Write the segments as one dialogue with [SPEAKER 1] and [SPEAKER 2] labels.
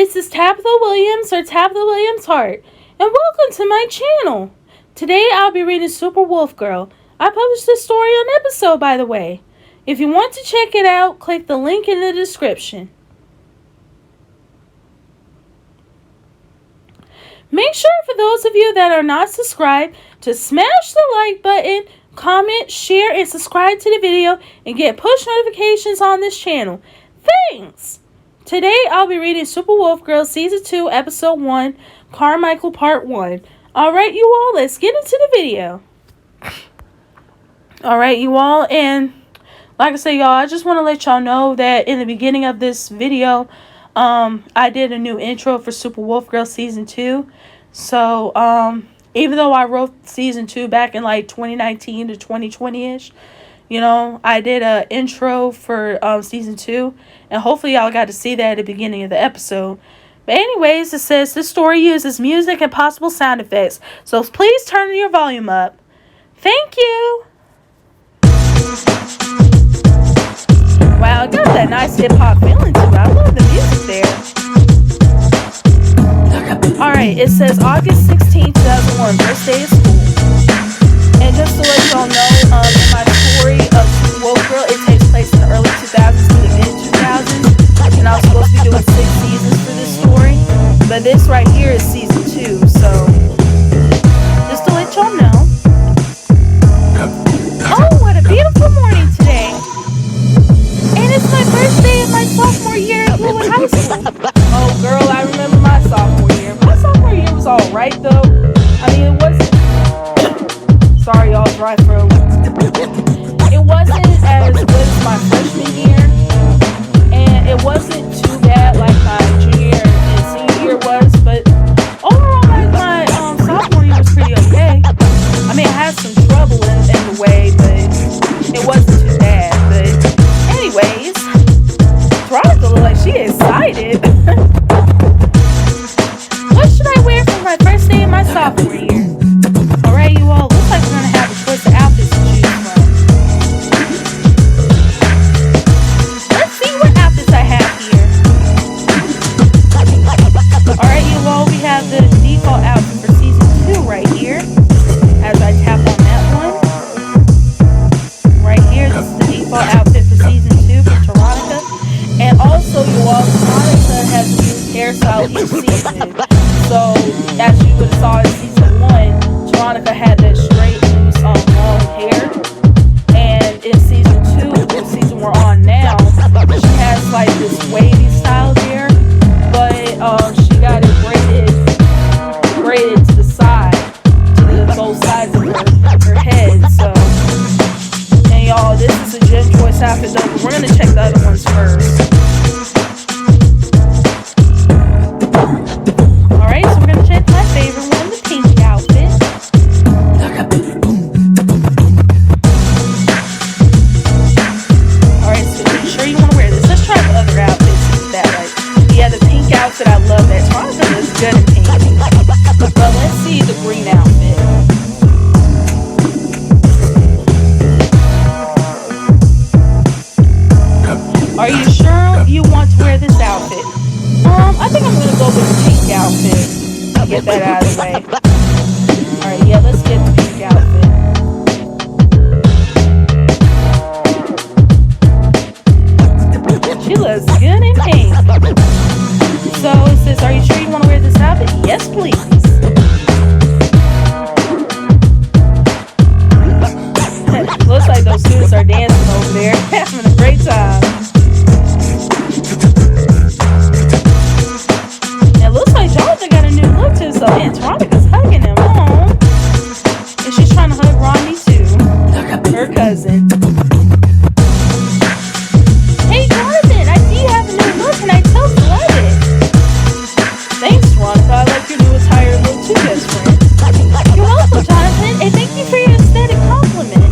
[SPEAKER 1] This is Tabitha Williams or Tabitha Williams Hart, and welcome to my channel. Today I'll be reading Superwolfgirl. I published this story on episode, by the way. If you want to check it out, click the link in the description. Make sure for those of you that are not subscribed to smash the like button, comment, share, and subscribe to the video and get push notifications on this channel. Thanks! Today I'll be reading Superwolfgirl Season 2, Episode 1, Carmichael Part 1. Alright you all, let's get into the video. Alright you all, and like I said y'all, I just want to let y'all know that in the beginning of this video, I did a new intro for Superwolfgirl Season 2. So, even though I wrote Season 2 back in like 2019 to 2020-ish, you know, I did an intro for Season 2, and hopefully y'all got to see that at the beginning of the episode. But anyways, it says this story uses music and possible sound effects, so please turn your volume up. Thank you! Wow, it got that nice hip-hop feeling to it. I love the music there. Alright, it says August 16, 2001, first day of school. And just to let y'all know, in my story of Superwolfgirl, it takes place in the early 2000s to the mid-2000s. And I was supposed to be doing 6 seasons for this story. But this right here is Season 2, so just to let y'all know. Oh, what a beautiful morning today. And it's my first day of my sophomore year at Bluewood High School. Oh, girl, I remember my sophomore year. My sophomore year was alright, though. I mean, it wasn't... Sorry, y'all, dry throat. It wasn't as good as my freshman year. And it wasn't too bad like my junior and senior year was. But overall, my sophomore year was pretty okay. I mean, I had some trouble in the way, but it wasn't too bad. But anyways, Veronica looked like she excited. What should I wear for my first day of my sophomore year? Alright, you all, looks like we're going to have a choice of outfits to choose from. Let's see what outfits I have here. Alright, you all, we have the default outfit for Season 2 right here. As I tap on that one. Right here, this is the default outfit for Season 2 for Veronica. And also, you all, Veronica has a new hairstyle each season. So, as you would have saw in Season 1, Veronica had that straight, loose, long hair. And in Season 2, the season we're on now, she has like this wavy style hair. But she got it braided to the side, to both sides of her head. So, and y'all, this is a gym choice outfit though, but we're going to check the other ones first. Alright, so we're going to check my favorite one, the pink outfit. Alright, so are you sure you want to wear this? Let's try the other outfits. That, like, yeah, the pink outfit, I love that. Veronica looks good in pink. But let's see the green outfit. Are you sure you want to wear this outfit? I think I'm going to go with the pink outfit. I'll get that out of the way. Alright, yeah, let's get the pink outfit. She looks good in pink. So it says, are you sure you want to wear this outfit? Yes, please. Looks like those students are dancing over there, having a great time. It looks like Jonathan got a new look to himself. And Veronica's hugging him. Aww. And she's trying to hug Rodney too, her cousin. Hey Jonathan, I see you have a new look and I totally love it. Thanks Veronica, I like your new attire look too, best friend. You're welcome Jonathan, and thank you for your aesthetic compliment.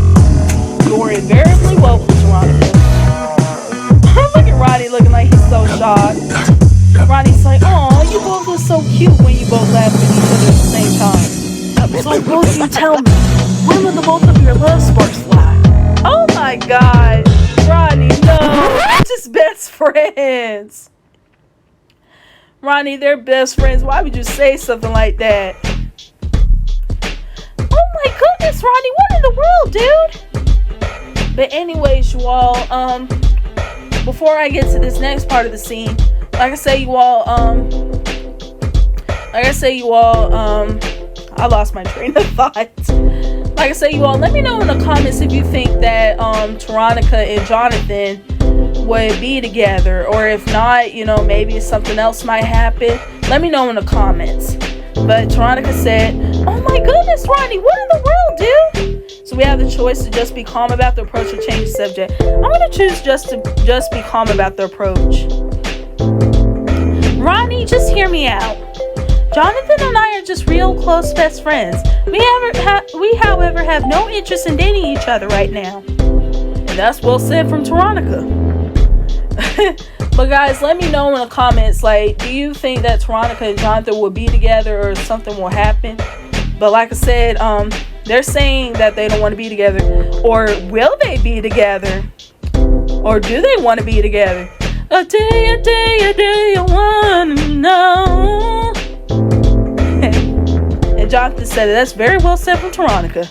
[SPEAKER 1] You're invariably welcome, Veronica. Look at Rodney looking like he's so shocked. Rodney's like, oh, you both look so cute when you both laugh at each other at the same time. So both you tell me, when will the both of your love sparks fly? Oh my god. Rodney, no. We're just best friends. Ronnie, they're best friends. Why would you say something like that? Oh my goodness, Ronnie, what in the world, dude? But anyways, you all, before I get to this next part of the scene, like I say, you all, I lost my train of thought. Like I say, you all, let me know in the comments if you think that Veronica and Jonathan would be together, or if not, you know, maybe something else might happen. Let me know in the comments. But Veronica said, oh my goodness, Ronnie, what in the world, dude? So we have the choice to just be calm about the approach or change the subject. I'm going to choose just be calm about the approach. Ronnie, just hear me out. Jonathan and I are just real close best friends. We, however, have no interest in dating each other right now. And that's well said from Veronica. But guys, let me know in the comments, like, do you think that Veronica and Jonathan will be together or something will happen? But like I said, they're saying that they don't want to be together. Or will they be together? Or do they want to be together? A day, I want to know. And Jonathan said it. That's very well said from Veronica.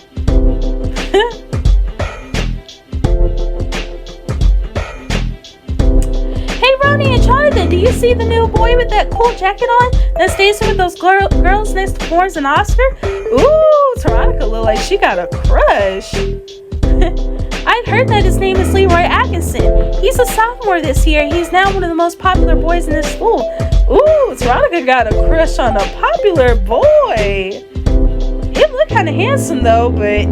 [SPEAKER 1] Hey, Ronnie and Jonathan, do you see the new boy with that cool jacket on that stays with those girls next to Florence and Oscar? Ooh, Veronica look like she got a crush. I've heard that his name is Leroy Atkinson. He's a sophomore this year. He's now one of the most popular boys in this school. Ooh, Veronica got a crush on a popular boy. He looked kind of handsome though, but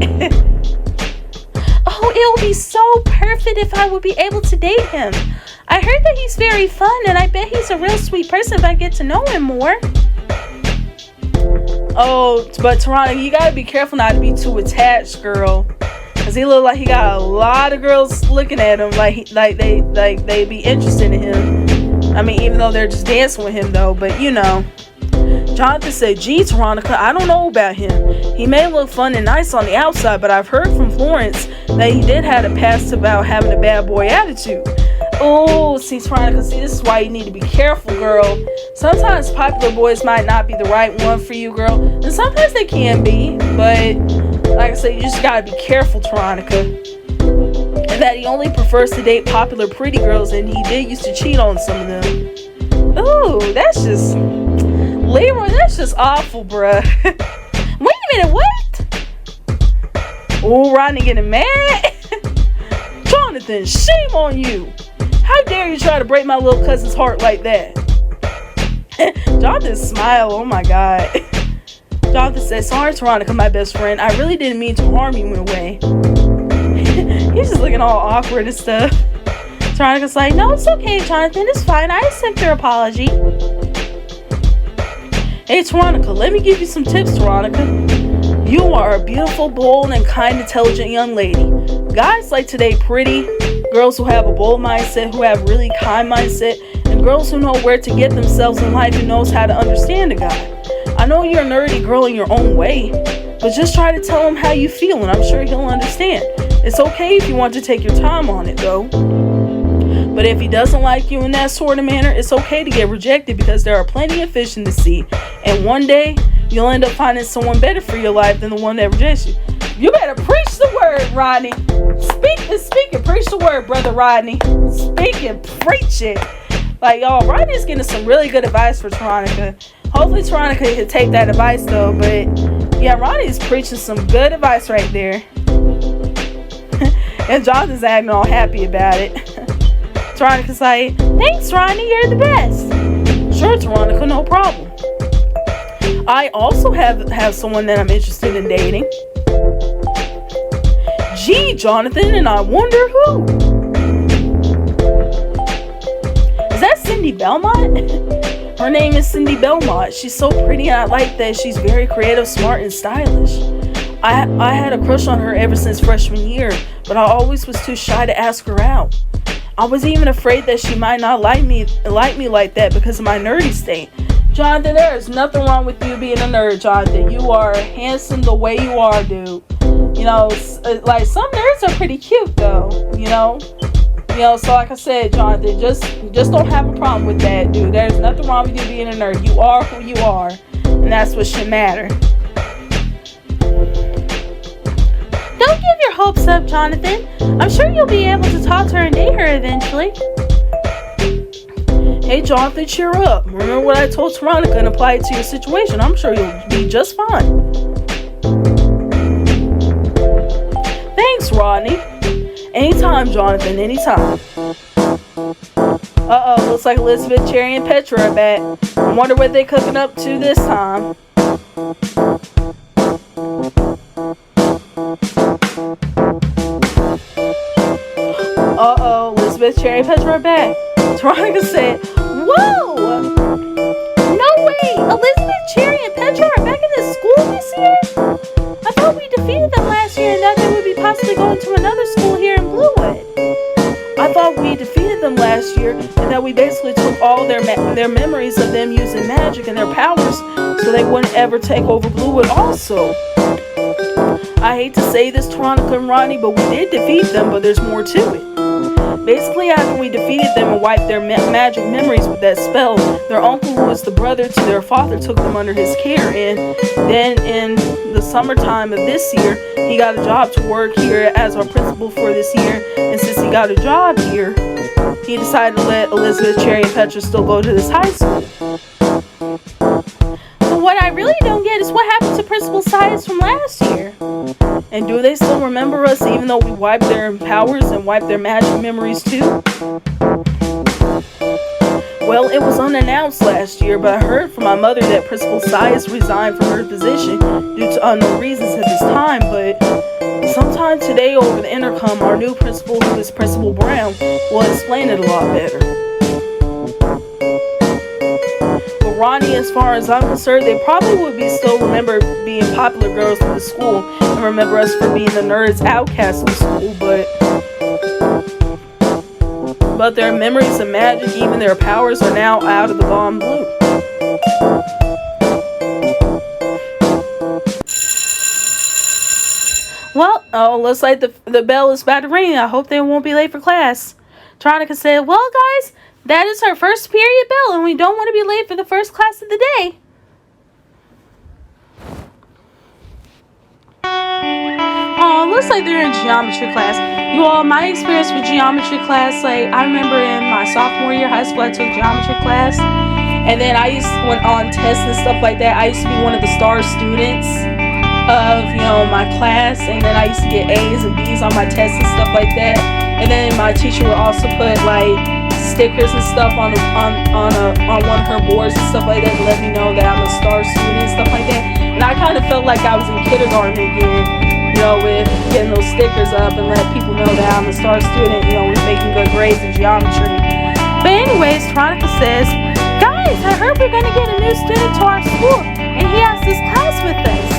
[SPEAKER 1] oh, it would be so perfect if I would be able to date him. I heard that he's very fun, and I bet he's a real sweet person if I get to know him more. Oh, but Veronica, you gotta be careful not to be too attached, girl. Cause he look like he got a lot of girls looking at him, like they be interested in him. I mean, even though they're just dancing with him though, but you know. Jonathan said, gee, Veronica, I don't know about him. He may look fun and nice on the outside, but I've heard from Florence that he did have a past about having a bad boy attitude. Oh, see, Veronica, see, this is why you need to be careful, girl. Sometimes popular boys might not be the right one for you, girl. And sometimes they can be, but like I said, you just gotta be careful, Veronica. And that he only prefers to date popular pretty girls, and he did used to cheat on some of them. Ooh, that's just... Leroy, that's just awful, bruh. Wait a minute, what? Oh, Rodney getting mad? Jonathan, shame on you. How dare you try to break my little cousin's heart like that? Jonathan smiled, oh my god. Jonathan said, sorry, Veronica, my best friend. I really didn't mean to harm you in a way. He's just looking all awkward and stuff. Veronica's like, no, it's okay, Jonathan. It's fine. I accept your apology. Hey, Veronica, let me give you some tips, Veronica. You are a beautiful, bold, and kind, intelligent young lady. Guys like to date pretty, girls who have a bold mindset, who have really kind mindset, and girls who know where to get themselves in life and knows how to understand a guy. I know you're a nerdy girl in your own way, but just try to tell him how you feel, and I'm sure he'll understand. It's okay if you want to take your time on it, though. But if he doesn't like you in that sort of manner, it's okay to get rejected, because there are plenty of fish in the sea, and one day you'll end up finding someone better for your life than the one that rejects you. You better preach the word, Rodney. Speak and preach the word, brother Rodney. Speak and preach it. Like, y'all, Rodney's getting some really good advice for Veronica. Hopefully Veronica can take that advice though, but yeah, Rodney's preaching some good advice right there. And Jonathan's acting all happy about it. Veronica's like, thanks, Rodney, you're the best. Sure, Veronica, no problem. I also have someone that I'm interested in dating. Gee, Jonathan, and I wonder who. Is that Cindy Belmont? Her name is Cindy Belmont. She's so pretty, and I like that she's very creative, smart, and stylish. I had a crush on her ever since freshman year, but I always was too shy to ask her out. I was even afraid that she might not like me like that because of my nerdy state. Jonathan, there is nothing wrong with you being a nerd, Jonathan. You are handsome the way you are, dude. You know, like, some nerds are pretty cute, though, you know. So like I said, Jonathan, just don't have a problem with that, dude. There's nothing wrong with you being a nerd. You are who you are, and that's what should matter. Don't give your hopes up, Jonathan. I'm sure you'll be able to talk to her and date her eventually. Hey, Jonathan, cheer up. Remember what I told Veronica and apply it to your situation. I'm sure you'll be just fine. Thanks, Rodney. Anytime, Jonathan, anytime. Uh-oh, looks like Elizabeth, Cherry, and Petra are back. I wonder what they're cooking up to this time. Uh-oh, Elizabeth, Cherry, and Petra are back. Veronica said, whoa! No way! Elizabeth, Cherry, and Petra are back in this school this year? I thought we defeated them last year and that they would be possibly going to another school here in Bluewood. I thought we defeated them last year and that we basically took all their memories of them using magic and their powers so they wouldn't ever take over Bluewood also. I hate to say this, Veronica and Rodney, but we did defeat them, but there's more to it. Basically, after we defeated them and wiped their magic memories with that spell, their uncle, who was the brother to their father, took them under his care. And then in the summertime of this year, he got a job to work here as our principal for this year. And since he got a job here, he decided to let Elizabeth, Cherry, and Petra still go to this high school. But what I really don't get is what happened to Principal Science from last year. And do they still remember us even though we wiped their powers and wiped their magic memories too? Well, it was unannounced last year, but I heard from my mother that Principal Science resigned from her position due to unknown reasons at this time, but sometime today over the intercom, our new principal, who is Principal Brown, will explain it a lot better. Ronnie, as far as I'm concerned, they probably would still remember being popular girls in the school and remember us for being the nerds outcasts in the school, but their memories of magic, even their powers, are now out of the bomb blue. Well, looks like the bell is about to ring. I hope they won't be late for class. Veronica said, well, guys, that is our first period bell, and we don't want to be late for the first class of the day. Oh, looks like they're in geometry class. You all, my experience with geometry class, like, I remember in my sophomore year of high school, I took geometry class. And then went on tests and stuff like that. I used to be one of the star students of, my class. And then I used to get A's and B's on my tests and stuff like that. And then my teacher would also put, like, stickers and stuff on one of her boards and stuff like that to let me know that I'm a star student and stuff like that. And I kind of felt like I was in kindergarten again, with getting those stickers up and let people know that I'm a star student, with making good grades in geometry. But anyways, Veronica says, guys, I heard we're going to get a new student to our school, and he has this class with us.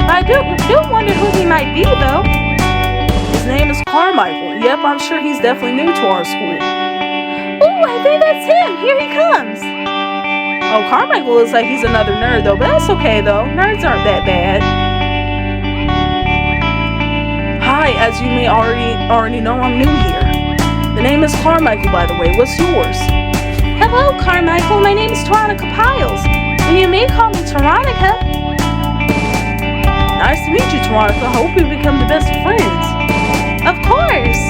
[SPEAKER 1] But I do wonder who he might be, though. His name is Carmichael. Yep, I'm sure he's definitely new to our school. Ooh, I think that's him. Here he comes. Oh, Carmichael looks like he's another nerd, though. But that's okay, though. Nerds aren't that bad. Hi, as you may already know, I'm new here. The name is Carmichael, by the way. What's yours? Hello, Carmichael. My name is Veronica Piles. And you may call me Veronica. Nice to meet you, Veronica. I hope we become the best of friends. Of course.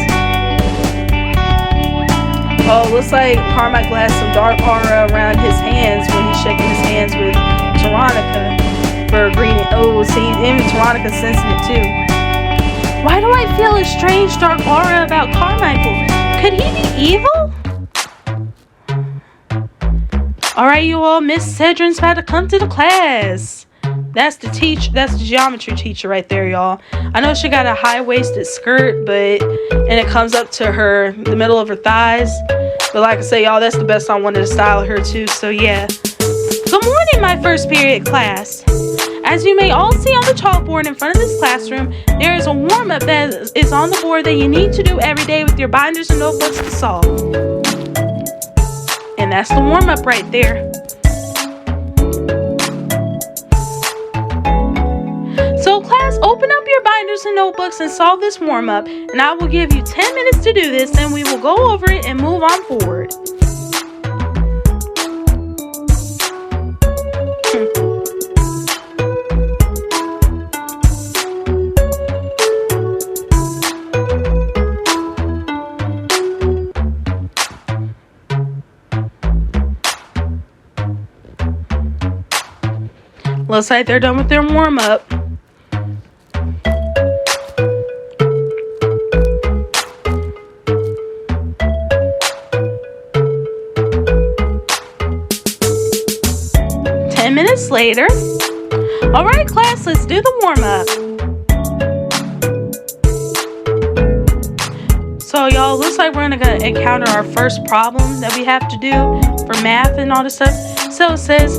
[SPEAKER 1] Oh, looks like Carmichael has some dark aura around his hands when he's shaking his hands with Veronica for greeting. Oh, see, even Veronica sensing it too. Why do I feel a strange dark aura about Carmichael? Could he be evil? Alright, you all, Miss Cedrin's about to come to the class. That's the geometry teacher right there, y'all. I know she got a high-waisted skirt, and it comes up to the middle of her thighs. But like I say, y'all, that's the best I wanted to style her too, so yeah. Good morning, my first period class. As you may all see on the chalkboard in front of this classroom, there is a warm-up that is on the board that you need to do every day with your binders and notebooks to solve. And that's the warm-up right there. So class, open up your binders papers and notebooks and solve this warm-up, and I will give you 10 minutes to do this, then we will go over it and move on forward. Looks like they're done with their warm-up. Minutes later. Alright class, let's do the warm-up. So y'all, looks like we're gonna encounter our first problem that we have to do for math and all this stuff. So it says,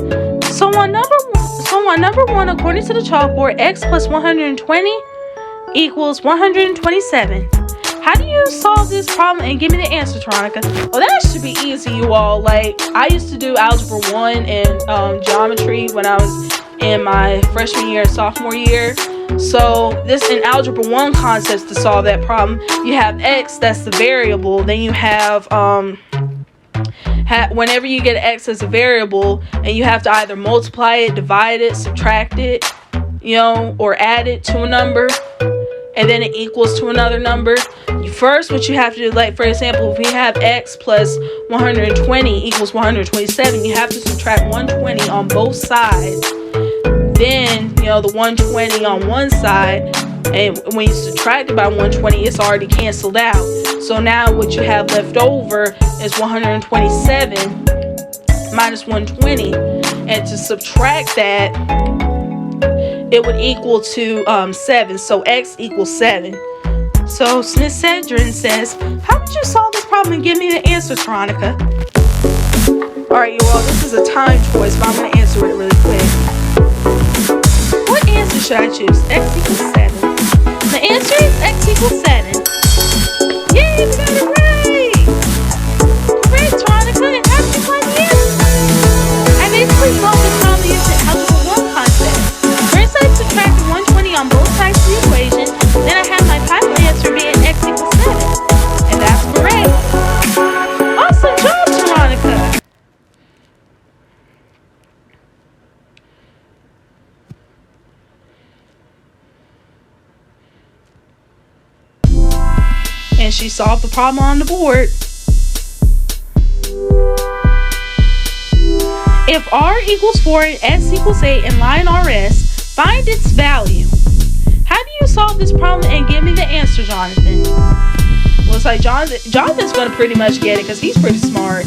[SPEAKER 1] so on number 1, according to the chalkboard, x plus 120 equals 127. How do you solve this problem and give me the answer, Tronica? Well, that should be easy, you all. Like, I used to do Algebra 1 and Geometry when I was in my freshman year and sophomore year. So, this in Algebra 1 concepts to solve that problem. You have x, that's the variable. Then you have, whenever you get x as a variable, and you have to either multiply it, divide it, subtract it, you know, or add it to a number, and then it equals to another number. First, what you have to do, like for example, if we have x plus 120 equals 127, you have to subtract 120 on both sides. Then, you know, the 120 on one side, and when you subtract it by 120, it's already canceled out. So now what you have left over is 127 minus 120, and to subtract that, it would equal to 7. So x equals 7. So Smith Cedrin says, how would you solve this problem and give me the answer, Tronica? Alright, you all, this is a time choice, but I'm going to answer it really quick. What answer should I choose? X equals 7. The answer is x equals 7. Yay, we got it right! Correct, Tronica, and how did you find the answer? I basically solved this problem using Algebra 1 concept. First, I subtracted 120 on both sides of the equation. Then I have my final answer being x equals 7. And that's correct. Awesome job, Veronica. And she solved the problem on the board. If r equals 4 and s equals 8 in line RS, find its value. How do you solve this problem and give me the answer, Jonathan? Well, it's like Jonathan's going to pretty much get it because he's pretty smart.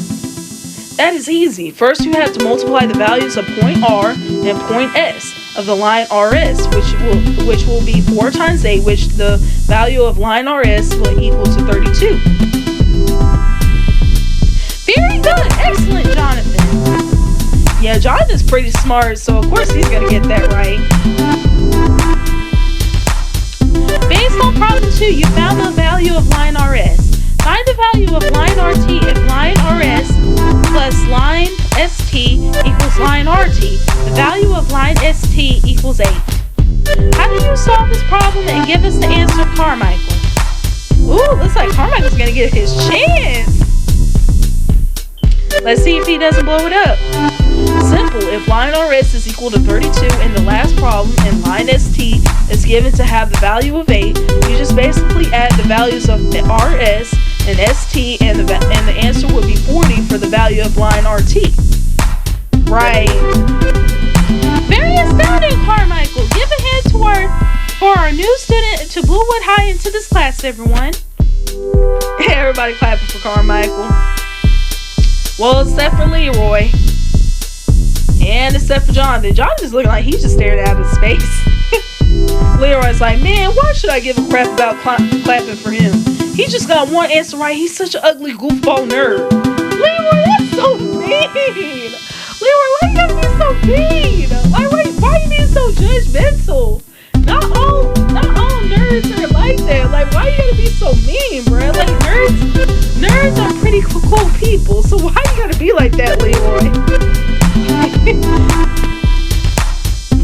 [SPEAKER 1] That is easy. First, you have to multiply the values of point R and point S of the line RS, which will be 4 times 8, which the value of line RS will equal to 32. Very good. Excellent, Jonathan. Yeah, Jonathan's pretty smart, so of course he's going to get that right. Based on problem 2, you found the value of line RS. Find the value of line RT if line RS plus line ST equals line RT. The value of line ST equals 8. How do you solve this problem and give us the answer, Carmichael? Ooh, looks like Carmichael's going to get his chance. Let's see if he doesn't blow it up. Simple. If line RS is equal to 32 in the last problem and line ST is given to have the value of 8, you just basically add the values of RS and ST and the answer would be 40 for the value of line RT. Right. Very astounding, Carmichael. Give a hand for our new student to Bluewood High into this class, everyone. Everybody clapping for Carmichael. Well, except for Leroy. And except for Jonathan. Jonathan's looking like he's just staring out into space. Leroy's like, man, why should I give a crap about clapping for him? He just got one answer right. He's such an ugly goofball nerd. Leroy, that's so mean. Leroy, why you gotta be so mean? Like, why are you being so judgmental? Not all nerds are like that. Like, why you gotta be so mean, bro? Like, nerds are pretty cool people. So why you gotta be like that, Leroy?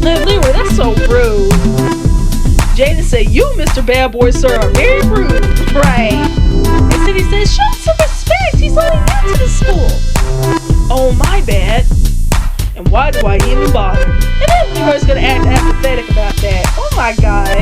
[SPEAKER 1] Leroy, that's so rude. Jaden said, "You, Mr. Bad Boy, sir, are very rude." Right. And Cindy says, "Show him some respect. He's only new to the school." Oh, my bad. And why do I even bother? And then Leroy's gonna act apathetic about that. Oh my god.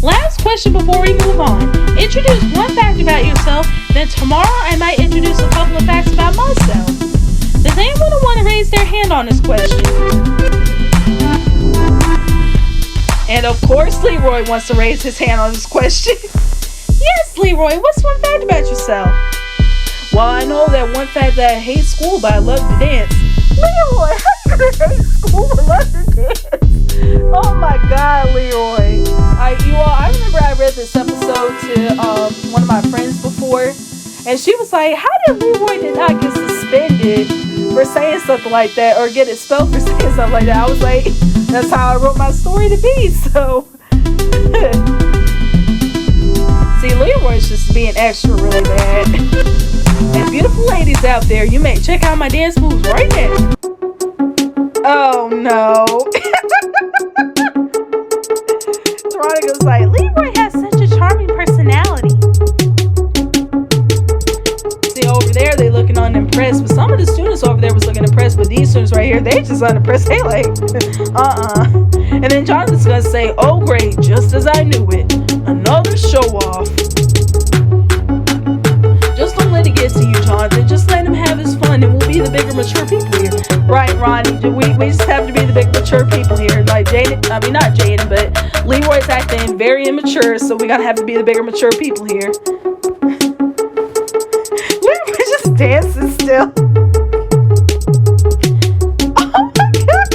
[SPEAKER 1] Last question before we move on. Introduce one fact about yourself, then tomorrow I might introduce a couple of facts about myself. Does anyone want to raise their hand on this question? And of course Leroy wants to raise his hand on this question. Yes, Leroy, what's one fact about yourself? Well, I know that one fact that I hate school, but I love to dance. Leroy, how do you hate school but love to dance? Oh my god, Leroy. I remember I read this episode to one of my friends before, and she was like, how did Leroy not get suspended for saying something like that, or get expelled for saying something like that? I was like, that's how I wrote my story to be, so. See, Leroy's just being extra really bad. And beautiful ladies out there, you may check out my dance moves right now. Oh no. Veronica's like, Leroy has such a charming personality. See, over there they looking unimpressed, but some of the students over there was looking impressed, but these students right here, they just unimpressed. They like, And then Jonathan's gonna say, oh great, just as I knew it, another show off. Just don't let it get to you, Jonathan. Just let him have his fun, and we'll be the bigger, mature people here. Right, Ronnie? We just have to be the big, mature people here. Like Jaden, I mean not Jaden, but Leroy's acting very immature, so we gotta have to be the bigger, mature people here. Leroy's just dancing still. Oh my god!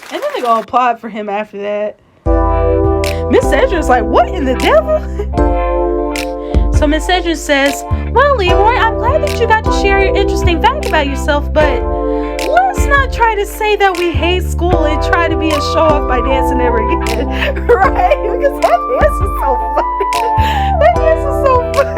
[SPEAKER 1] And then they go applaud for him after that. Miss Edger's like, what in the devil? So Miss Edger says, well, Leroy, I'm glad that you got to share your interesting fact about yourself, but let's not try to say that we hate school and try to be a show-off by dancing ever again. Right? Because that dance was so funny. That dance was so funny.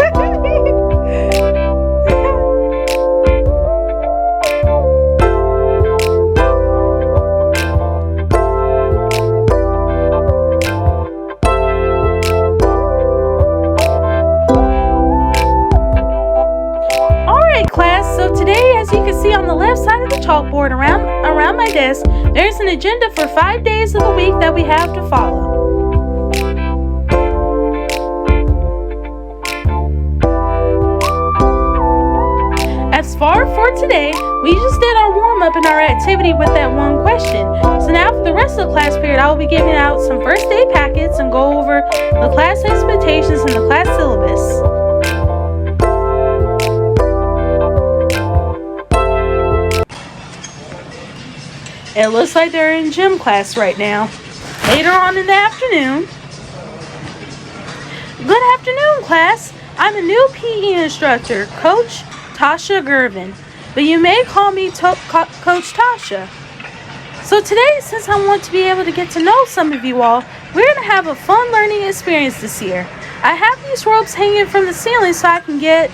[SPEAKER 1] See on the left side of the chalkboard around my desk, there's an agenda for 5 days of the week that we have to follow. As far for today, we just did our warm-up and our activity with that one question. So now for the rest of the class period, I will be giving out some first day packets and go over the class expectations and the class syllabus. It looks like they're in gym class right now. Later on in the afternoon. Good afternoon, class. I'm a new PE instructor, Coach Tasha Gervin, but you may call me Coach Tasha. So today, since I want to be able to get to know some of you all, we're going to have a fun learning experience this year. I have these ropes hanging from the ceiling so I can get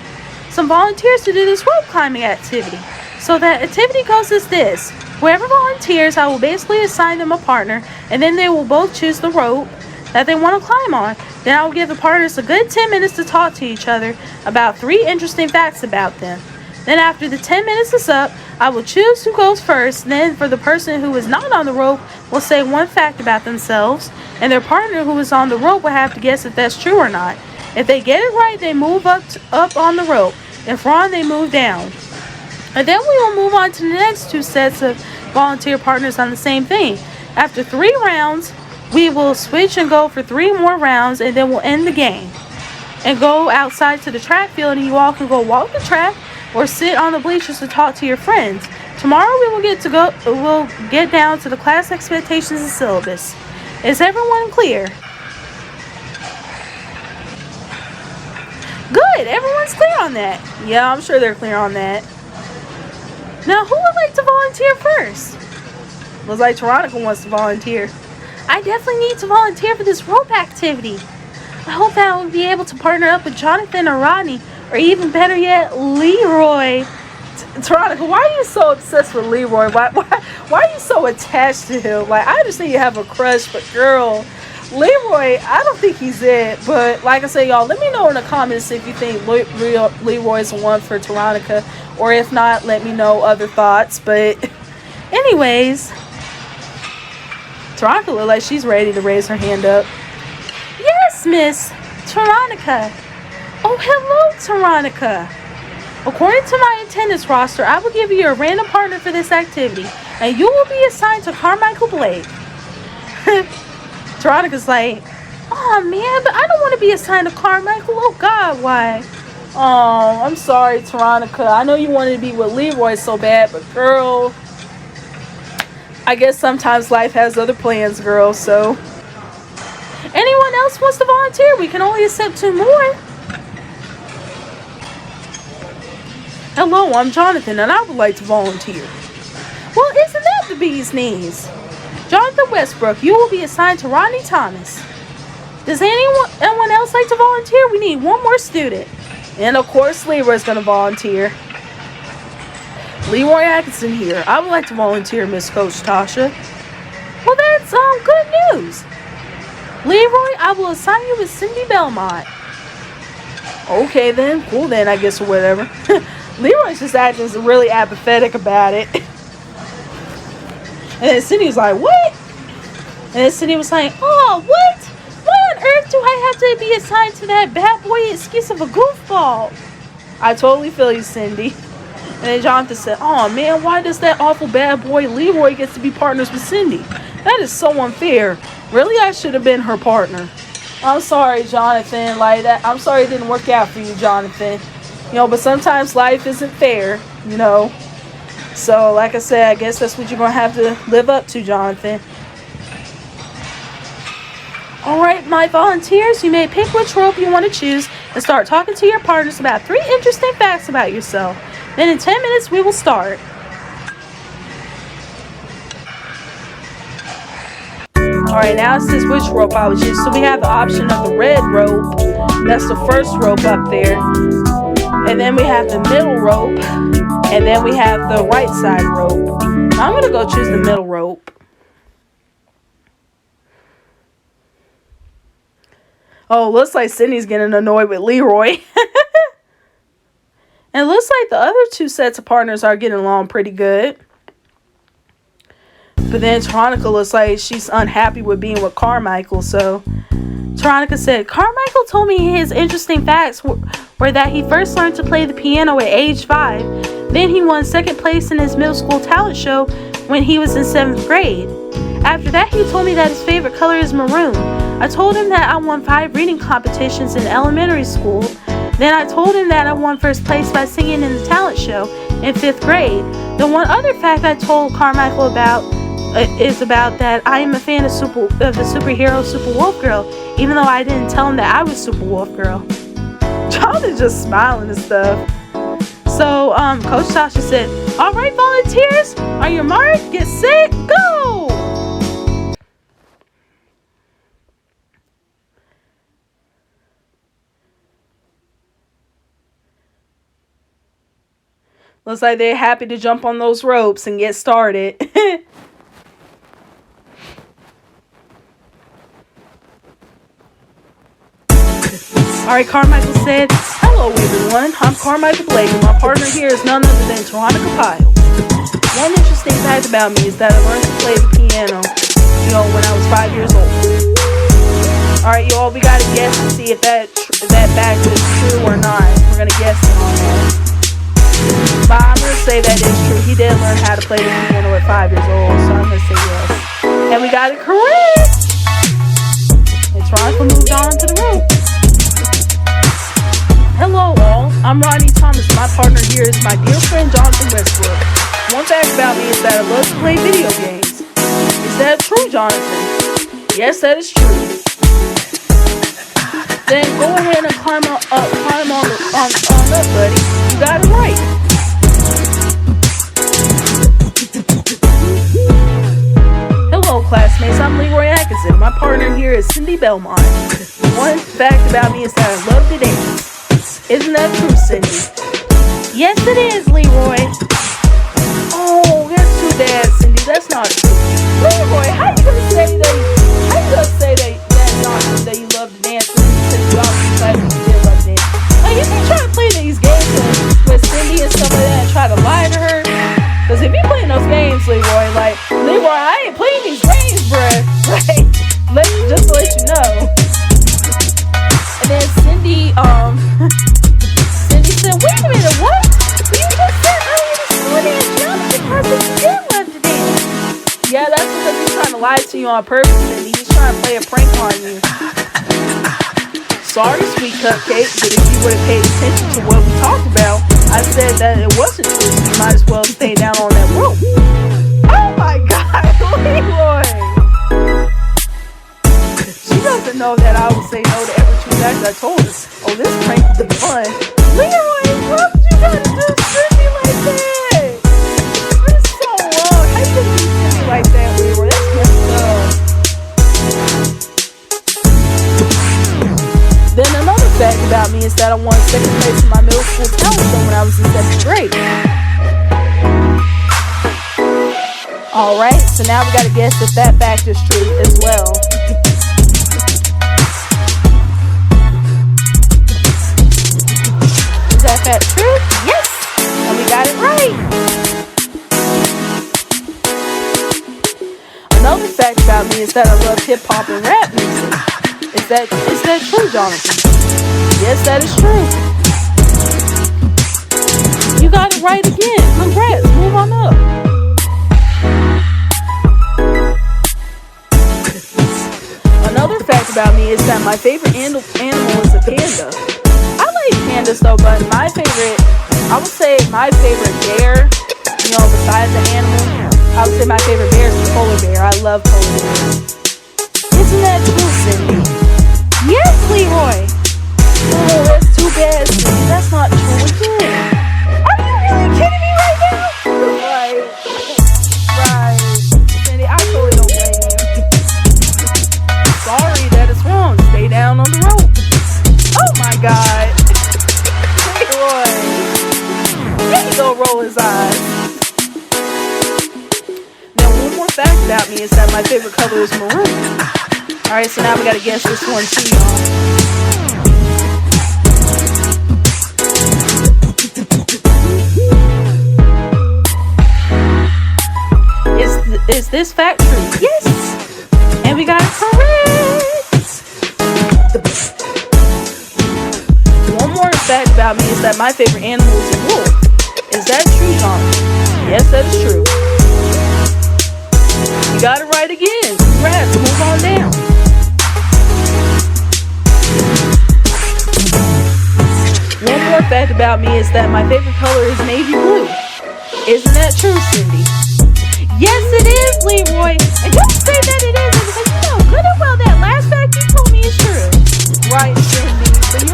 [SPEAKER 1] some volunteers to do this rope climbing activity. So that activity goes as this. Whoever volunteers, I will basically assign them a partner, and then they will both choose the rope that they want to climb on. Then I will give the partners a good 10 minutes to talk to each other about 3 interesting facts about them. Then after the 10 minutes is up, I will choose who goes first. Then for the person who is not on the rope, will say one fact about themselves, and their partner who is on the rope will have to guess if that's true or not. If they get it right, they move up on the rope. If wrong, they move down. And then we will move on to the next 2 sets of volunteer partners on the same thing. After 3 rounds, we will switch and go for 3 more rounds, and then we'll end the game. And go outside to the track field, and you all can go walk the track or sit on the bleachers to talk to your friends. Tomorrow we'll get down to the class expectations and syllabus. Is everyone clear? Good, everyone's clear on that. Yeah, I'm sure they're clear on that. Now, who would like to volunteer first? Looks like Veronica wants to volunteer. I definitely need to volunteer for this rope activity. I hope that I will be able to partner up with Jonathan or Rodney, or even better yet, Leroy. Veronica, why are you so obsessed with Leroy? Why are you so attached to him? Like, I understand you have a crush, but girl, Leroy, I don't think he's it. But like I said, y'all, let me know in the comments if you think Leroy is the one for Veronica, or if not, let me know other thoughts. But anyways, Veronica looks like she's ready to raise her hand up. Yes, Miss Veronica. Oh, hello, Veronica. According to my attendance roster, I will give you a random partner for this activity, and you will be assigned to Carmichael Blake. Veronica's like, oh man, but I don't want to be assigned to Carmichael. Oh God, why? Oh, I'm sorry, Veronica. I know you wanted to be with Leroy so bad, but girl, I guess sometimes life has other plans, girl. So, anyone else wants to volunteer? We can only accept 2 more. Hello, I'm Jonathan, and I would like to volunteer. Well, isn't that the bee's knees? Jonathan Westbrook, you will be assigned to Rodney Thomas. Does anyone else like to volunteer? We need 1 more student. And of course, Leroy's going to volunteer. Leroy Atkinson here. I would like to volunteer, Miss Coach Tasha. Well, that's good news. Leroy, I will assign you with Cindy Belmont. Okay then, cool then, I guess, or whatever. Leroy's just acting really apathetic about it. And then Cindy's like, what? And then Cindy was like, oh, what? Why on earth do I have to be assigned to that bad boy excuse of a goofball? I totally feel you, Cindy. And then Jonathan said, oh man, why does that awful bad boy Leroy get to be partners with Cindy? That is so unfair. Really, I should have been her partner. I'm sorry, Jonathan. Like that. I'm sorry it didn't work out for you, Jonathan. You know, but sometimes life isn't fair, you know. So, like I said, I guess that's what you're going to have to live up to, Jonathan. Alright, my volunteers, you may pick which rope you want to choose and start talking to your partners about 3 interesting facts about yourself. Then in 10 minutes, we will start. Alright, now it says which rope I would choose. So we have the option of the red rope. That's the first rope up there. And then we have the middle rope. And then we have the right side rope. I'm going to go choose the middle rope. Oh, looks like Cindy's getting annoyed with Leroy. And it looks like the other 2 sets of partners are getting along pretty good. But then Veronica looks like she's unhappy with being with Carmichael. So Veronica said, Carmichael told me his interesting facts were that he first learned to play the piano at age 5. Then he won 2nd place in his middle school talent show when he was in 7th grade. After that, he told me that his favorite color is maroon. I told him that I won 5 reading competitions in elementary school. Then I told him that I won 1st place by singing in the talent show in 5th grade. The one other fact I told Carmichael about is about that I am a fan of the superhero Superwolfgirl, even though I didn't tell him that I was Superwolfgirl. Jonathan's just smiling and stuff. So, Coach Tasha said, alright, volunteers, on your mark, get set, go! Looks like they're happy to jump on those ropes and get started. Alright, Carmichael said, hello everyone, I'm Carmichael Blake, and my partner here is none other than Veronica Pyle. One interesting fact about me is that I learned to play the piano, when I was 5 years old. Alright, y'all, we gotta guess and see if that fact is true or not. We're gonna guess it on that. But I'm gonna say that is true. He did learn how to play the piano at 5 years old, so I'm gonna say yes. And we got it correct! And Veronica moved on to the rope. Hello all, I'm Rodney Thomas. My partner here is my dear friend Jonathan Westbrook. One fact about me is that I love to play video games. Is that true, Jonathan? Yes, that is true. Then go ahead and climb on up, buddy. You got it right. I'm Leroy Atkinson. My partner here is Cindy Belmont. One fact about me is that I love to dance. Isn't that true, Cindy? Yes, it is, Leroy. Oh, that's too bad, Cindy. That's not true. Leroy, how you gonna say that? How you gonna say that's not true that you love to dance when you said you obviously like you did love to dance? Like, if you try to play these games with Cindy and stuff like that and try to lie to her, because if you playing those games, Leroy, like, Leroy, I ain't playing these games, bruh. Right? Just to let you know. And then Cindy said, wait a minute, what? You just said earlier this morning and Jonathan has a did love to dance. Yeah, that's because he's trying to lie to you on purpose, Cindy. He's trying to play a prank on you. Sorry, sweet cupcake, but if you would have paid attention to what we talked about, I said that it wasn't true, so you might as well stay down on that rope. Oh my God, Leroy! She doesn't know that I would say no to every true fact I told her. Oh, this prank is fun. Leroy, what would you gotta do Cindy like that? That is so wrong. How you gonna do Cindy like that, Leroy? That's messed up. Then another fact about me is that I won second place in my middle school talent show when I was in 7th grade. Alright, so now we gotta guess if that fact is true as well. Is that fact true? Yes! And we got it right! Another fact about me is that I love hip-hop and rap music. Is that true, Jonathan? Yes, that is true. You got it right again. Congrats. Move on up. Another fact about me is that my favorite animal is a panda. I like pandas though, but I would say my favorite bear, besides the animal, I would say my favorite bear is the polar bear. I love polar bears. Isn't that true, Cindy? Yes, Leroy. Oh, that's too bad, Cindy. That's not true again. Are you really kidding me right now? Right. Cindy, I totally don't blame you. Sorry, that is wrong. Stay down on the rope. Oh my God. Leroy. There you go, roll his eyes. Now, one more fact about me is that my favorite color is maroon. Alright, so now we gotta guess this one too, y'all. Is this fact true? Yes! And we got it correct! One more fact about me is that my favorite animal is a wolf. Is that true, Jonathan? Yes, that is true. You got it right again. Congrats, move on down. One more fact about me is that my favorite color is navy blue. Isn't that true, Cindy? Yes, it is, Leroy. And don't say that it isn't, because you know good and well that last fact you told me is true. Right, Cindy. But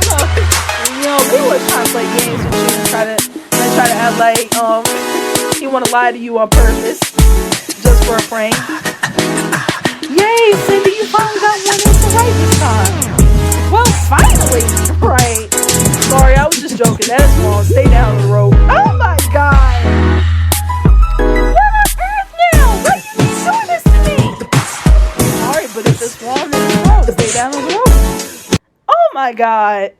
[SPEAKER 1] Leroy's trying to play games with you and try to act like he want to lie to you on purpose, just for a prank. Yay, Cindy, you finally got one answer right this time. Well, finally, right. Sorry, I was just joking. That is wrong. Stay down the rope. Oh my God. What on earth now? Why you keep doing this to me? Sorry, but if it's wrong, then it's wrong. Stay down on the rope. Oh my God.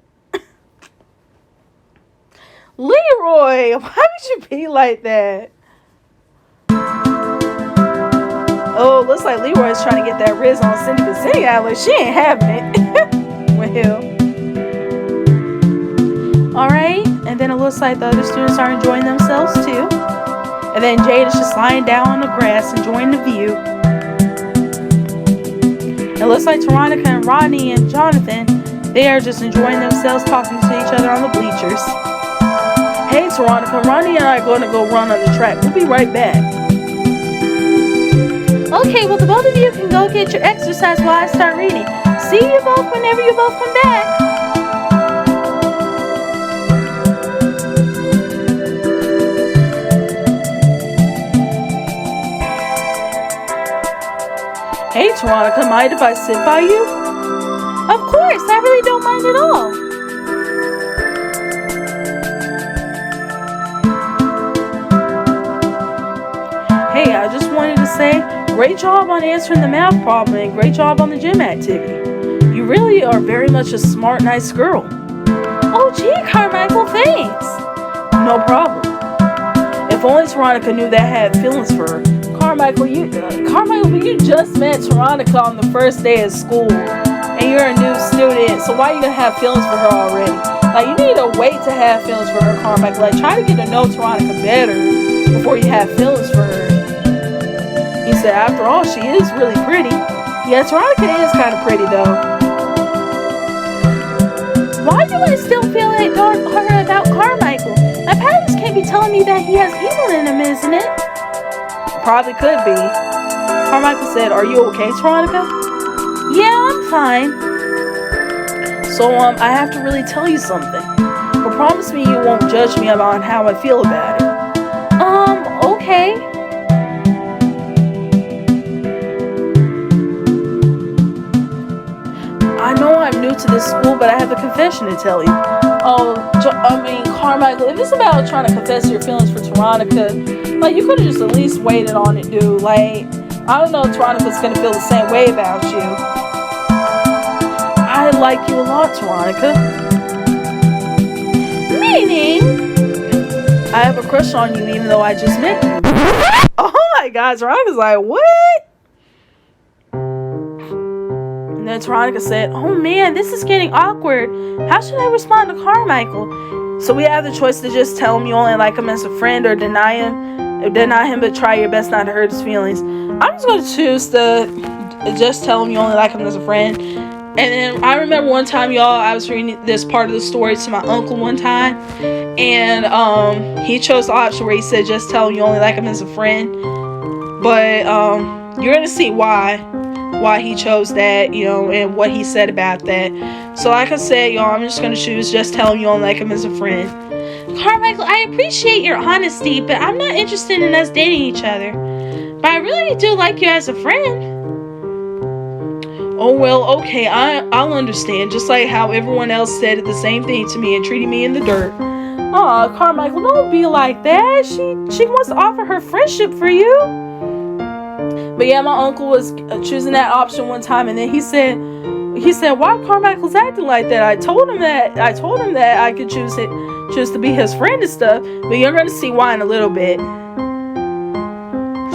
[SPEAKER 1] Leroy, why would you be like that? Oh, looks like Leroy's trying to get that Riz on Cindy, but Cindy act like she ain't having it. Well. Alright, and then it looks like the other students are enjoying themselves too. And then Jade is just lying down on the grass, enjoying the view. It looks like Veronica and Rodney and Jonathan, they are just enjoying themselves, talking to each other on the bleachers. Hey, Veronica, Rodney and I are going to go run on the track. We'll be right back. Okay, well, the both of you can go get your exercise while I start reading. See you both whenever you both come back. Hey, Veronica, mind if I sit by you? Of course, I really don't mind at all. Hey, I just wanted to say, great job on answering the math problem and great job on the gym activity. You really are very much a smart, nice girl. Oh, gee, Carmichael, thanks. No problem. If only Veronica knew that I had feelings for her. Carmichael, you just met Veronica on the first day of school, and you're a new student, so why are you gonna have feelings for her already? Like, you need to wait to have feelings for her, Carmichael. Like, try to get to know Veronica better before you have feelings for her. He said, after all, she is really pretty. Yeah, Veronica is kind of pretty, though. Why do I still feel like dark horror about Carmichael? My parents can't be telling me that he has evil in him, isn't it? Probably could be. Carmichael said, are you okay, Veronica? Yeah, I'm fine. So, I have to really tell you something. But promise me you won't judge me about how I feel about it. Okay. I know I'm new to this school, but I have a confession to tell you. Carmichael, if it's about trying to confess your feelings for Veronica, like, you could have just at least waited on it, dude. Like, I don't know if Veronica's gonna feel the same way about you. I like you a lot, Veronica. Meaning? I have a crush on you even though I just met you. Oh my God, Veronica's like, what? And then Veronica said, oh man, this is getting awkward. How should I respond to Carmichael? So we have the choice to just tell him you only like him as a friend, or deny him, but try your best not to hurt his feelings. I'm just going to choose to just tell him you only like him as a friend. And then I remember one time, y'all, I was reading this part of the story to my uncle one time, and he chose the option where he said just tell him you only like him as a friend. But you're going to see why he chose that, you know, and what he said about that. So like I said, y'all, I'm just going to choose just tell him you don't like him as a friend. Carmichael, I appreciate your honesty, but I'm not interested in us dating each other. But I really do like you as a friend. Oh, well, okay, I'll understand. Just like how everyone else said the same thing to me and treated me in the dirt. Aw, Carmichael, don't be like that. She wants to offer her friendship for you. But yeah, my uncle was choosing that option one time, and then he said, why Carmichael's acting like that? I told him that I could choose to be his friend and stuff. But you're gonna see why in a little bit.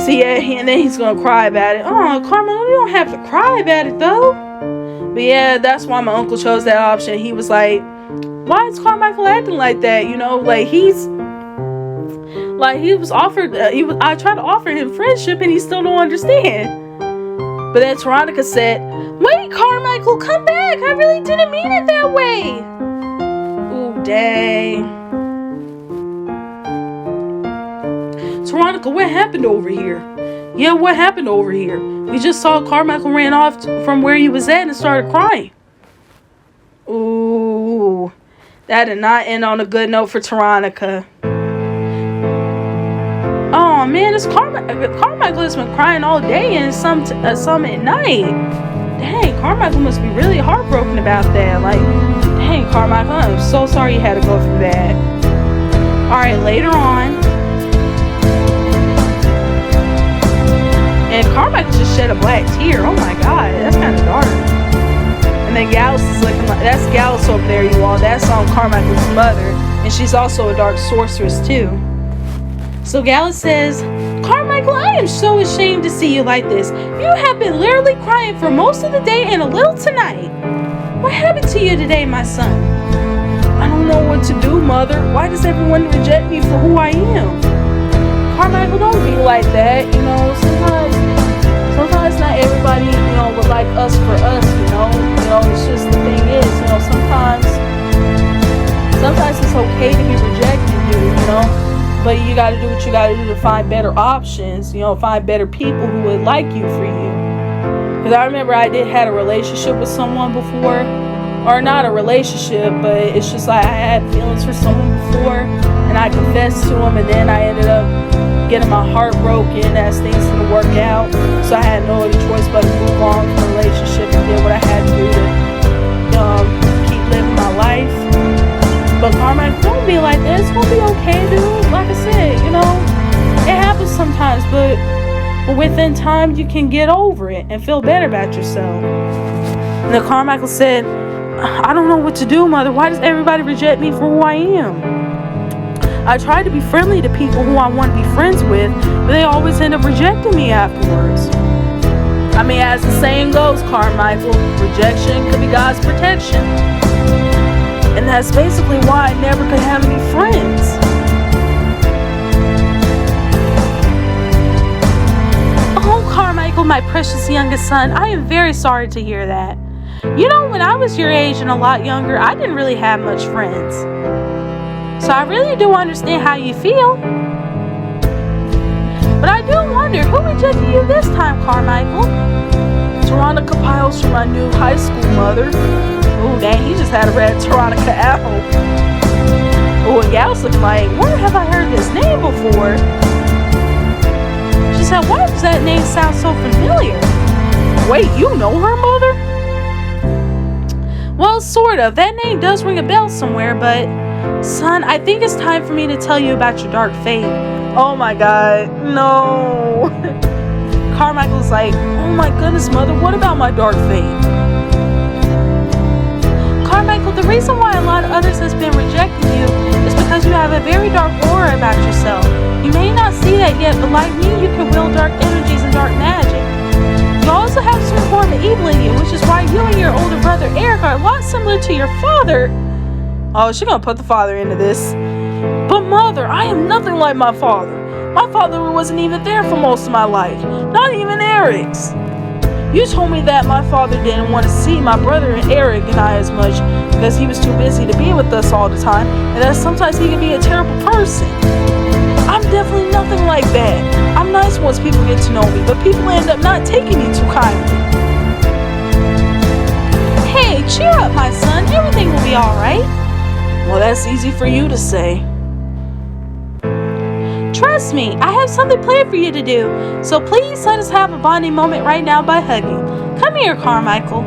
[SPEAKER 1] See, yeah, and then he's gonna cry about it. Oh, Carmichael, you don't have to cry about it though. But yeah, that's why my uncle chose that option. He was like, why is Carmichael acting like that? You know, like he was offered. I tried to offer him friendship, and he still don't understand. But then Veronica said, wait, Carmichael, come back. I really didn't mean it that way. Ooh, dang. Veronica, what happened over here? Yeah, what happened over here? We just saw Carmichael ran off from where he was at and started crying. Ooh, that did not end on a good note for Veronica. Oh man, Carmichael has been crying all day and some at night. Dang, Carmichael must be really heartbroken about that. Like, dang, Carmichael, I'm so sorry you had to go through that. Alright, later on. And Carmichael just shed a black tear. Oh my God, that's kind of dark. And then Gallus is looking like, that's Gallus over there, you all. That's Carmichael's mother. And she's also a dark sorceress too. So Gallus says, Carmichael, I am so ashamed to see you like this. You have been literally crying for most of the day and a little tonight. What happened to you today, my son? I don't know what to do, mother. Why does everyone reject me for who I am? Carmichael, don't be like that. You know, sometimes not everybody, you know, would like us for us, you know. You know, it's just the thing is, you know, sometimes it's okay to be rejected, you know. But you gotta do what you gotta do to find better options, you know, find better people who would like you for you. Because I remember I had a relationship with someone before, or not a relationship, but it's just like I had feelings for someone before, and I confessed to him, and then I ended up getting my heart broken as things didn't work out. So I had no other choice but to move time you can get over it and feel better about yourself. And then Carmichael said, I don't know what to do, Mother. Why does everybody reject me for who I am? I try to be friendly to people who I want to be friends with, but they always end up rejecting me afterwards. I mean, as the saying goes, Carmichael, rejection could be God's protection. And that's basically why I never could have any friends. Oh, Carmichael, my precious youngest son, I am very sorry to hear that. You know, when I was your age and a lot younger, I didn't really have much friends. So I really do understand how you feel. But I do wonder, who rejected you this time, Carmichael? Veronica Piles from my new high school, Mother. Oh, dang, he just had a red Veronica apple. Oh, and Gal's looking like, where have I heard this name before? She said, why does that name sound so familiar? Wait, you know her, Mother? Well, sort of. That name does ring a bell somewhere, but son, I think it's time for me to tell you about your dark fate. Oh my God, no. Carmichael's like, oh my goodness, Mother, what about my dark fate? Carmichael, the reason why a lot of others has been rejecting you is because you have a very dark aura about yourself. You may not see that yet, but like me, you can wield dark energies and dark magic. You also have some form of evil in you, which is why you and your older brother Eric are a lot similar to your father. Oh, she's gonna put the father into this. But Mother, I am nothing like my father. My father wasn't even there for most of my life. Not even Eric's. You told me that my father didn't want to see my brother and Eric and I as much because he was too busy to be with us all the time, and that sometimes he can be a terrible person. I'm definitely nothing like that. I'm nice once people get to know me, but people end up not taking me too kindly. Hey, cheer up, my son. Everything will be alright. Well, that's easy for you to say. Trust me, I have something planned for you to do, so please let us have a bonding moment right now by hugging. Come here, Carmichael.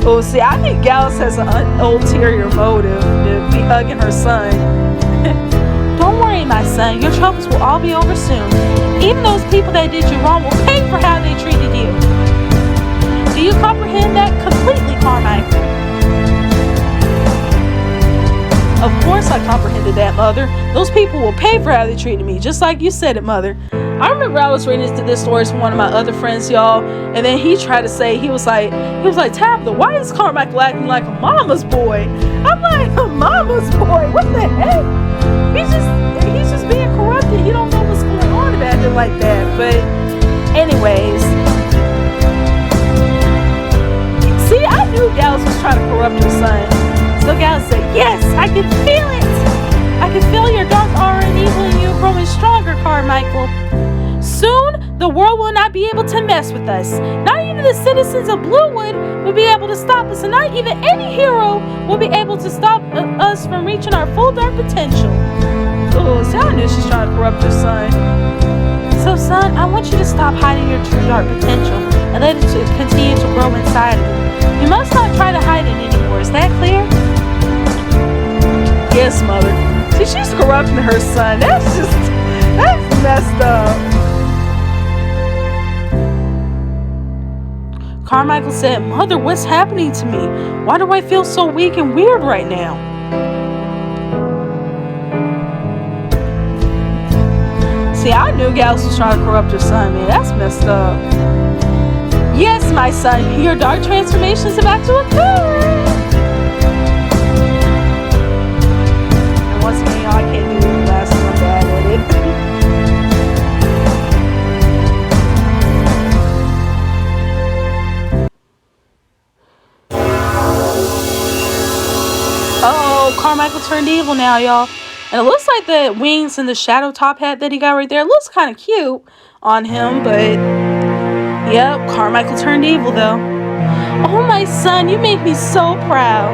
[SPEAKER 1] Oh, see, I think Gallus has an ulterior motive to be hugging her son. Don't worry, my son, your troubles will all be over soon. Even those people that did you wrong will pay for how they treated you. Do you comprehend that completely, Carmichael? Of course I comprehended that, Mother. Those people will pay for how they treated me, just like you said it, Mother. I remember I was reading this story from one of my other friends, y'all, and then he tried to say, he was like, Tabitha, why is Carmichael acting like a mama's boy? I'm like, a mama's boy? What the heck? He's just being corrupted. He don't know what's going on about it like that. But anyways, see, I knew Gallus was trying to corrupt her son. So Gallus said, yes, I can feel it. I can feel your dark aura and evil in you growing stronger, Carmichael. Soon, the world will not be able to mess with us. Not even the citizens of Bluewood will be able to stop us, and not even any hero will be able to stop us from reaching our full dark potential. Oh, see, I knew she's trying to corrupt her son. So, son, I want you to stop hiding your true dark potential and let it continue to grow inside of you. You must not try to hide it anymore. Is that clear? Yes, Mother. See, she's corrupting her son. That's messed up. Carmichael said, Mother, what's happening to me? Why do I feel so weak and weird right now? See, I knew Gallus was trying to corrupt her son, man. That's messed up. Yes, my son, your dark transformation is about to occur. And once again, y'all, I can't do the last one. I'm bad at it. Oh, Carmichael turned evil now, y'all. And it looks like the wings and the shadow top hat that he got right there looks kind of cute on him, but yep, Carmichael turned evil though. Oh, my son, you make me so proud.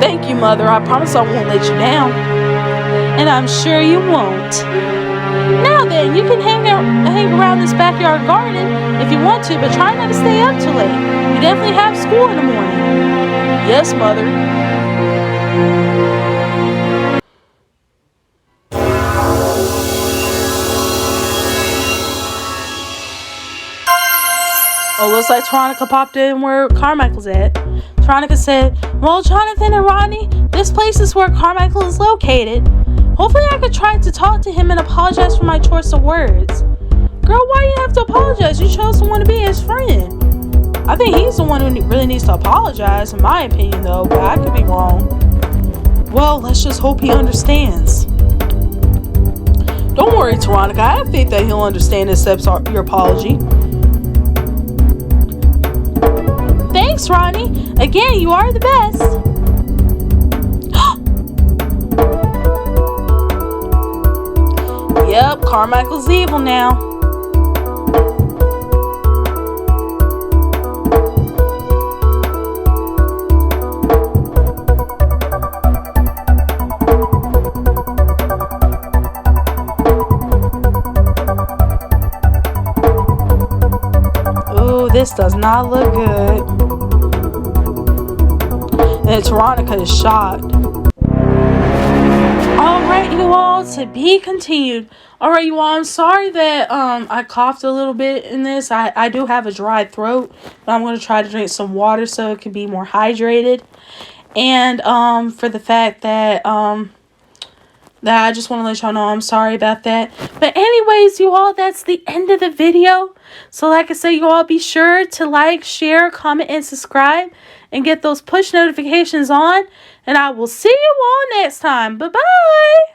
[SPEAKER 1] Thank you, Mother. I promise I won't let you down. And I'm sure you won't. Now then, you can hang around this backyard garden if you want to, but try not to stay up too late. You definitely have school in the morning. Yes, Mother. looks like Veronica popped in where Carmichael's at. Veronica said, well, Jonathan and Rodney, this place is where Carmichael is located. Hopefully I could try to talk to him and apologize for my choice of words. Girl, why do you have to apologize? You chose someone to be his friend. I think he's the one who really needs to apologize, in my opinion, though, but I could be wrong. Well, let's just hope he understands. Don't worry, Veronica. I think that he'll understand and accept your apology. Thanks, Rodney. Again, you are the best. Yep, Carmichael's evil now. Ooh, this does not look good. And Veronica is shocked. Alright, you all, to be continued. Alright, you all, I'm sorry that I coughed a little bit in this. I do have a dry throat, but I'm going to try to drink some water so it can be more hydrated. And for the fact that I just want to let y'all know I'm sorry about that. But anyways, you all, that's the end of the video. So like I said, you all be sure to like, share, comment, and subscribe. And get those push notifications on. And I will see you all next time. Bye-bye.